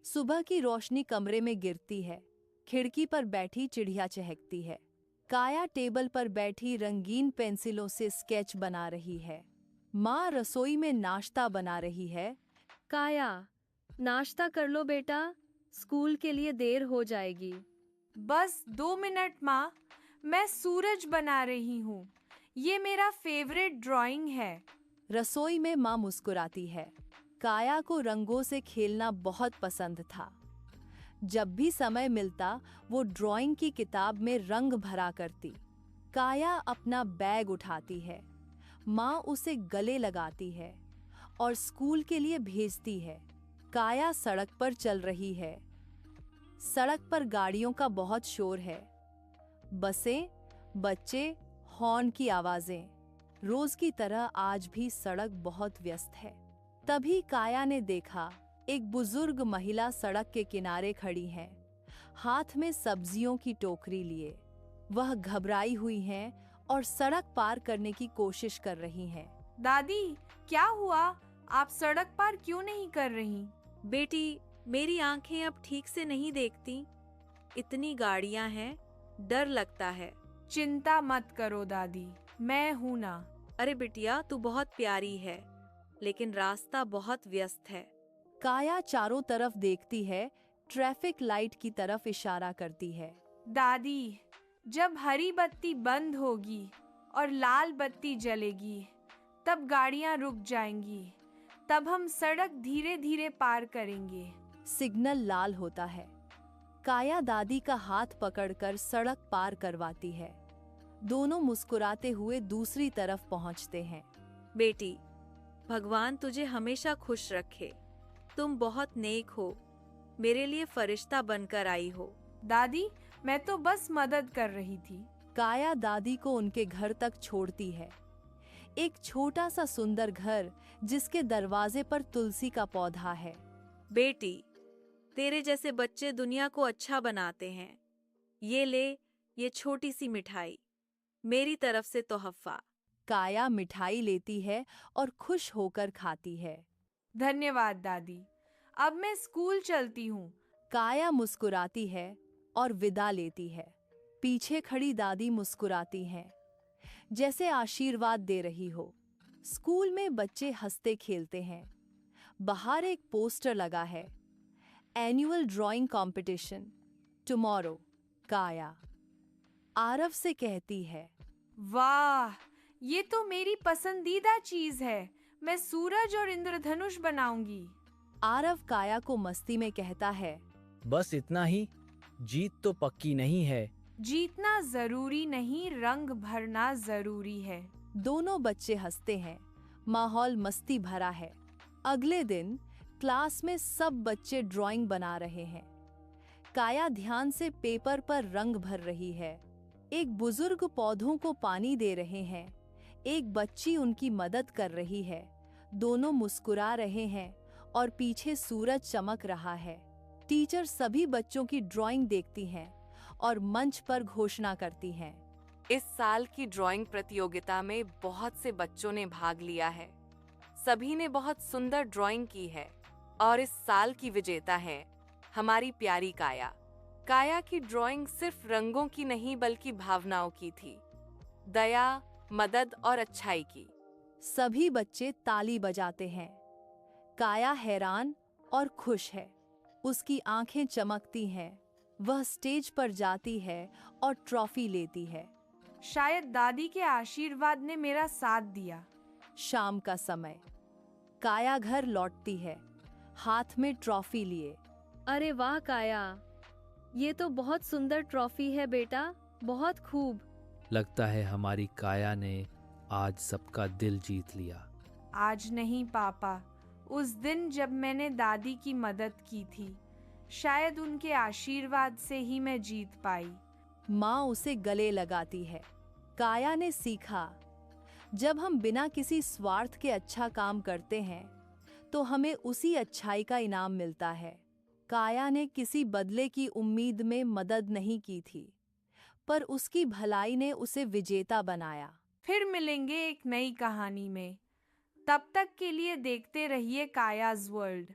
सुबह की रोशनी कमरे में गिरती है। खिड़की पर बैठी चिड़िया चहकती है। काया टेबल पर बैठी रंगीन पेंसिलों से स्केच बना रही है। माँ रसोई में नाश्ता बना रही है। काया, नाश्ता कर लो बेटा, स्कूल के लिए देर हो जाएगी। बस 2 मिनट माँ, मैं सूरज बना रही हूँ। ये मेरा फेवरेट ड्राइंग है। रसोई में माँ मुस्कुराती है। काया को रंगों से खेलना बहुत पसंद था। जब भी समय मिलता वो ड्राइंग की किताब में रंग भरा करती। काया अपना बैग उठाती है। माँ उसे गले लगाती है और स्कूल के लिए भेजती है। काया सड़क पर चल रही है। सड़क पर गाड़ियों का बहुत शोर है। बसें, बच्चे, हॉर्न की आवाजें। रोज की तरह आज भी सड़क बहुत व्यस्त है। तभी काया ने देखा, एक बुजुर्ग महिला सड़क के किनारे खड़ी है, हाथ में सब्जियों की टोकरी लिए। वह घबराई हुई हैं और सड़क पार करने की कोशिश कर रही हैं। दादी, क्या हुआ? आप सड़क पार क्यों नहीं कर रही? बेटी, मेरी आंखें अब ठीक से नहीं देखती। इतनी गाड़ियां हैं, डर लगता है। चिंता मत करो दादी, मैं हूं ना। अरे बिटिया, तू बहुत प्यारी है, लेकिन रास्ता बहुत व्यस्त है। काया चारों तरफ देखती है, ट्रैफिक लाइट की तरफ इशारा करती है। दादी, जब हरी बत्ती बंद होगी और लाल बत्ती जलेगी, तब गाड़ियां रुक जाएंगी। तब हम सड़क धीरे धीरे पार करेंगे। सिग्नल लाल होता है। काया दादी का हाथ पकड़कर सड़क पार करवाती है। दोनों मुस्कुराते हुए दूसरी तरफ पहुंचते हैं। बेटी, भगवान तुझे हमेशा खुश रखे। तुम बहुत नेक हो, मेरे लिए फरिश्ता बनकर आई हो। दादी, मैं तो बस मदद कर रही थी। काया दादी को उनके घर तक छोड़ती है। एक छोटा सा सुंदर घर जिसके दरवाजे पर तुलसी का पौधा है। बेटी, तेरे जैसे बच्चे दुनिया को अच्छा बनाते हैं। ये ले, ये छोटी सी मिठाई, मेरी तरफ से तोहफा। काया मिठाई लेती है और खुश होकर खाती है। धन्यवाद दादी, अब मैं स्कूल चलती हूँ। काया मुस्कुराती है और विदा लेती है। पीछे खड़ी दादी मुस्कुराती हैं, जैसे आशीर्वाद दे रही हो। स्कूल में बच्चे हंसते खेलते हैं। बाहर एक पोस्टर लगा है, एनुअल ड्राइंग कंपटीशन टुमारो। काया आरव से कहती है, वाह, ये तो मेरी पसंदीदा चीज है। मैं सूरज और इंद्रधनुष बनाऊंगी। आरव काया को मस्ती में कहता है, बस इतना ही, जीत तो पक्की नहीं है। जीतना जरूरी नहीं, रंग भरना जरूरी है। दोनों बच्चे हंसते हैं। माहौल मस्ती भरा है। अगले दिन क्लास में सब बच्चे ड्राइंग बना रहे हैं। काया ध्यान से पेपर पर रंग भर रही है। एक बुजुर्ग पौधों को पानी दे रहे हैं। एक बच्ची उनकी मदद कर रही है। दोनों मुस्कुरा रहे हैं और पीछे सूरज चमक रहा है। टीचर सभी बच्चों की ड्राइंग देखती हैं और मंच पर घोषणा करती हैं। इस साल की ड्राइंग प्रतियोगिता में बहुत से बच्चों ने भाग लिया है। सभी ने बहुत सुंदर ड्राइंग की है और इस साल की विजेता है हमारी प्यारी काया। काया की ड्राइंग सिर्फ रंगों की नहीं बल्कि भावनाओं की थी, दया, मदद और अच्छाई की। सभी बच्चे ताली बजाते हैं। काया हैरान और खुश है। उसकी आंखें चमकती हैं। वह स्टेज पर जाती है और ट्रॉफी लेती है। शायद दादी के आशीर्वाद ने मेरा साथ दिया। शाम का समय, काया घर लौटती है, हाथ में ट्रॉफी लिए। अरे वाह काया, ये तो बहुत सुंदर ट्रॉफी है बेटा, बहुत खूब। लगता है हमारी काया ने आज सबका दिल जीत लिया। आज नहीं पापा, उस दिन जब मैंने दादी की मदद की थी, शायद उनके आशीर्वाद से ही मैं जीत पाई। माँ उसे गले लगाती है। काया ने सीखा, जब हम बिना किसी स्वार्थ के अच्छा काम करते हैं तो हमें उसी अच्छाई का इनाम मिलता है। काया ने किसी बदले की उम्मीद में मदद नहीं की थी, पर उसकी भलाई ने उसे विजेता बनाया। फिर मिलेंगे एक नई कहानी में। तब तक के लिए देखते रहिए कायाज वर्ल्ड।